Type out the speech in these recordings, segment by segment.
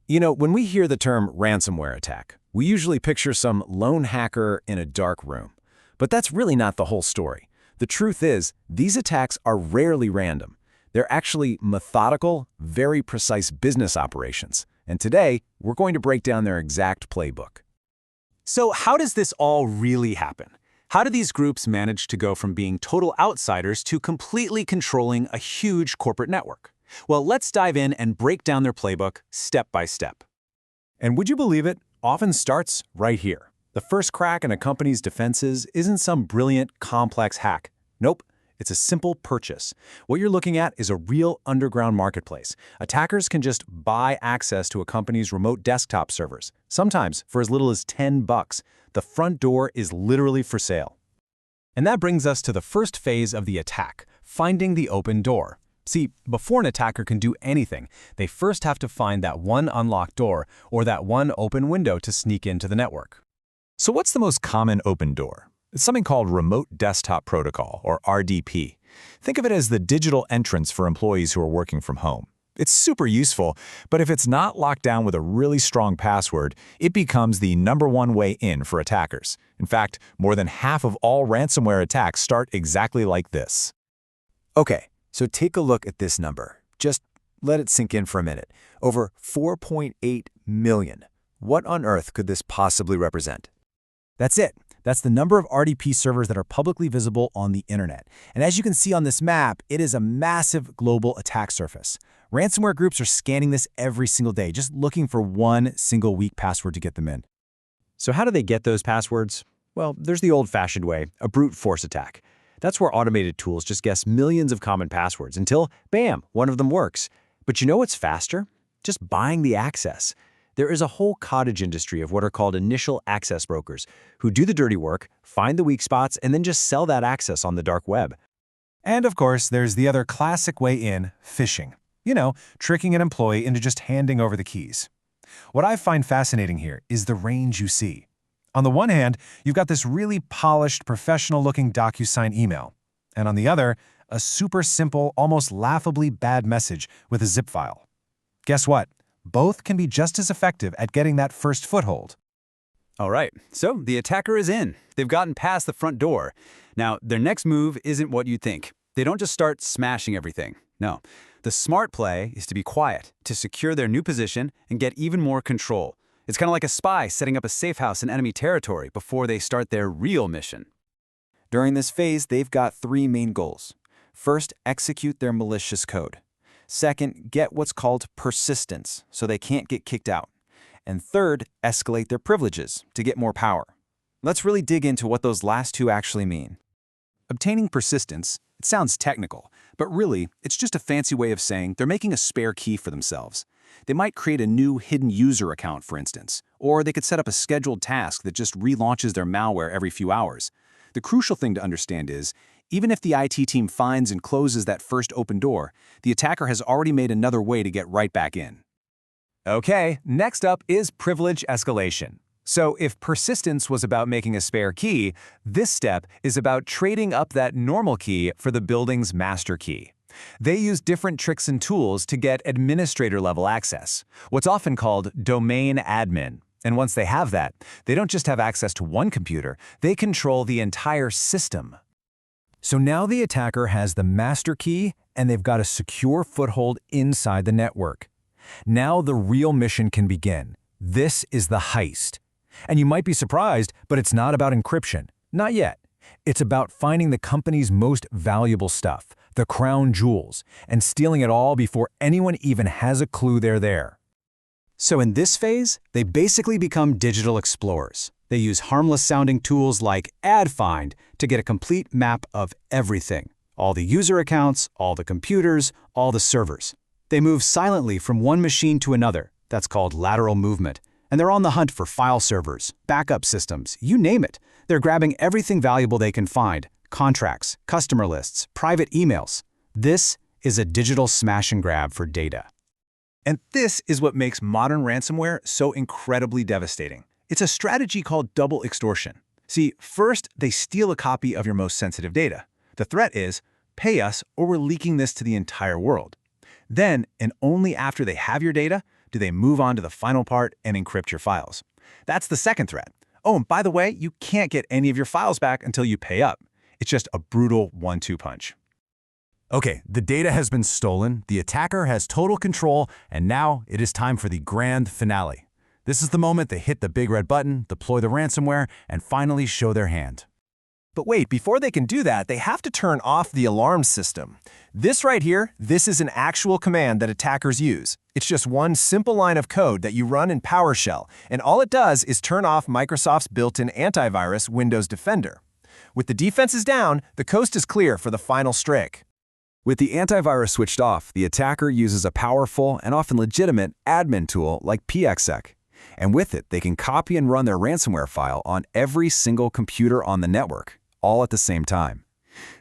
You know, when we hear the term ransomware attack, we usually picture some lone hacker in a dark room. But that's really not the whole story. The truth is, these attacks are rarely random. They're actually methodical, very precise business operations. And today, we're going to break down their exact playbook. So how does this all really happen? How do these groups manage to go from being total outsiders to completely controlling a huge corporate network? Well, let's dive in and break down their playbook step by step. And would you believe it? Often starts right here. The first crack in a company's defenses isn't some brilliant, complex hack. Nope, it's a simple purchase. What you're looking at is a real underground marketplace. Attackers can just buy access to a company's remote desktop servers, sometimes for as little as $10. The front door is literally for sale. And that brings us to the first phase of the attack, finding the open door. See, before an attacker can do anything, they first have to find that one unlocked door or that one open window to sneak into the network. So what's the most common open door? It's something called Remote Desktop Protocol, or RDP. Think of it as the digital entrance for employees who are working from home. It's super useful, but if it's not locked down with a really strong password, it becomes the #1 way in for attackers. In fact, more than half of all ransomware attacks start exactly like this. Okay, so take a look at this number. Just let it sink in for a minute. Over 4.8 million. What on earth could this possibly represent? That's it. That's the number of RDP servers that are publicly visible on the internet. And as you can see on this map, it is a massive global attack surface. Ransomware groups are scanning this every single day, just looking for one single weak password to get them in. So how do they get those passwords? Well, there's the old-fashioned way, a brute force attack. That's where automated tools just guess millions of common passwords until, bam, one of them works. But you know what's faster? Just buying the access. There is a whole cottage industry of what are called initial access brokers who do the dirty work, find the weak spots, and then just sell that access on the dark web. And of course, there's the other classic way in, phishing. You know, tricking an employee into just handing over the keys. What I find fascinating here is the range you see. On the one hand, you've got this really polished, professional-looking DocuSign email. And on the other, a super simple, almost laughably bad message with a zip file. Guess what? Both can be just as effective at getting that first foothold. All right, so the attacker is in. They've gotten past the front door. Now, their next move isn't what you'd think. They don't just start smashing everything. No, the smart play is to be quiet, to secure their new position and get even more control. It's kind of like a spy setting up a safe house in enemy territory before they start their real mission. During this phase, they've got three main goals. First, execute their malicious code. Second, get what's called persistence, so they can't get kicked out. And third, escalate their privileges to get more power. Let's really dig into what those last two actually mean. Obtaining persistence, it sounds technical, but really, it's just a fancy way of saying they're making a spare key for themselves. They might create a new hidden user account, for instance, or they could set up a scheduled task that just relaunches their malware every few hours. The crucial thing to understand is, even if the IT team finds and closes that first open door, the attacker has already made another way to get right back in. Okay, next up is privilege escalation. So if persistence was about making a spare key, this step is about trading up that normal key for the building's master key. They use different tricks and tools to get administrator-level access, what's often called domain admin. And once they have that, they don't just have access to one computer, they control the entire system. So now the attacker has the master key, and they've got a secure foothold inside the network. Now the real mission can begin. This is the heist. And you might be surprised, but it's not about encryption. Not yet. It's about finding the company's most valuable stuff, the crown jewels, and stealing it all before anyone even has a clue they're there. So in this phase, they basically become digital explorers. They use harmless-sounding tools like AdFind to get a complete map of everything. All the user accounts, all the computers, all the servers. They move silently from one machine to another. That's called lateral movement. And they're on the hunt for file servers, backup systems, you name it. They're grabbing everything valuable they can find. Contracts, customer lists, private emails. This is a digital smash and grab for data. And this is what makes modern ransomware so incredibly devastating. It's a strategy called double extortion. See, first, they steal a copy of your most sensitive data. The threat is, pay us or we're leaking this to the entire world. Then, and only after they have your data, do they move on to the final part and encrypt your files. That's the second threat. Oh, and by the way, you can't get any of your files back until you pay up. It's just a brutal 1-2 punch. Okay, the data has been stolen, the attacker has total control, and now it is time for the grand finale. This is the moment they hit the big red button, deploy the ransomware, and finally show their hand. But wait, before they can do that, they have to turn off the alarm system. This right here, this is an actual command that attackers use. It's just one simple line of code that you run in PowerShell, and all it does is turn off Microsoft's built-in antivirus Windows Defender. With the defenses down, the coast is clear for the final strike. With the antivirus switched off, the attacker uses a powerful and often legitimate admin tool like PXSec. And with it, they can copy and run their ransomware file on every single computer on the network, all at the same time.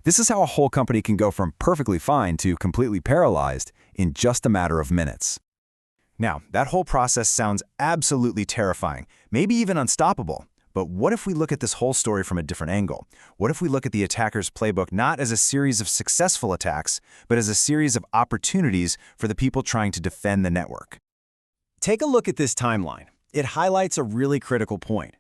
This is how a whole company can go from perfectly fine to completely paralyzed in just a matter of minutes. Now, that whole process sounds absolutely terrifying, maybe even unstoppable. But what if we look at this whole story from a different angle? What if we look at the attacker's playbook not as a series of successful attacks, but as a series of opportunities for the people trying to defend the network? Take a look at this timeline. It highlights a really critical point.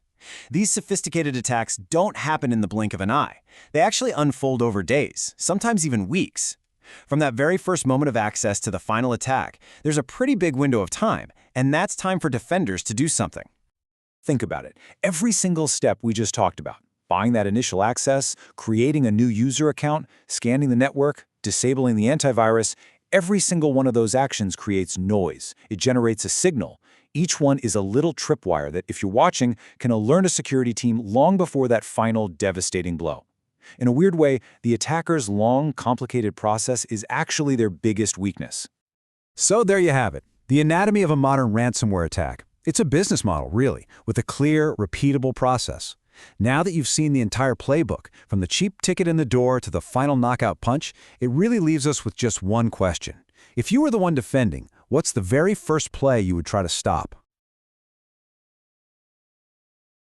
These sophisticated attacks don't happen in the blink of an eye. They actually unfold over days, sometimes even weeks. From that very first moment of access to the final attack, there's a pretty big window of time, and that's time for defenders to do something. Think about it. Every single step we just talked about, buying that initial access, creating a new user account, scanning the network, disabling the antivirus, every single one of those actions creates noise. It generates a signal. Each one is a little tripwire that, if you're watching, can alert a security team long before that final devastating blow. In a weird way, the attacker's long, complicated process is actually their biggest weakness. So there you have it, the anatomy of a modern ransomware attack. It's a business model, really, with a clear, repeatable process. Now that you've seen the entire playbook, from the cheap ticket in the door to the final knockout punch, it really leaves us with just one question. If you were the one defending, what's the very first play you would try to stop?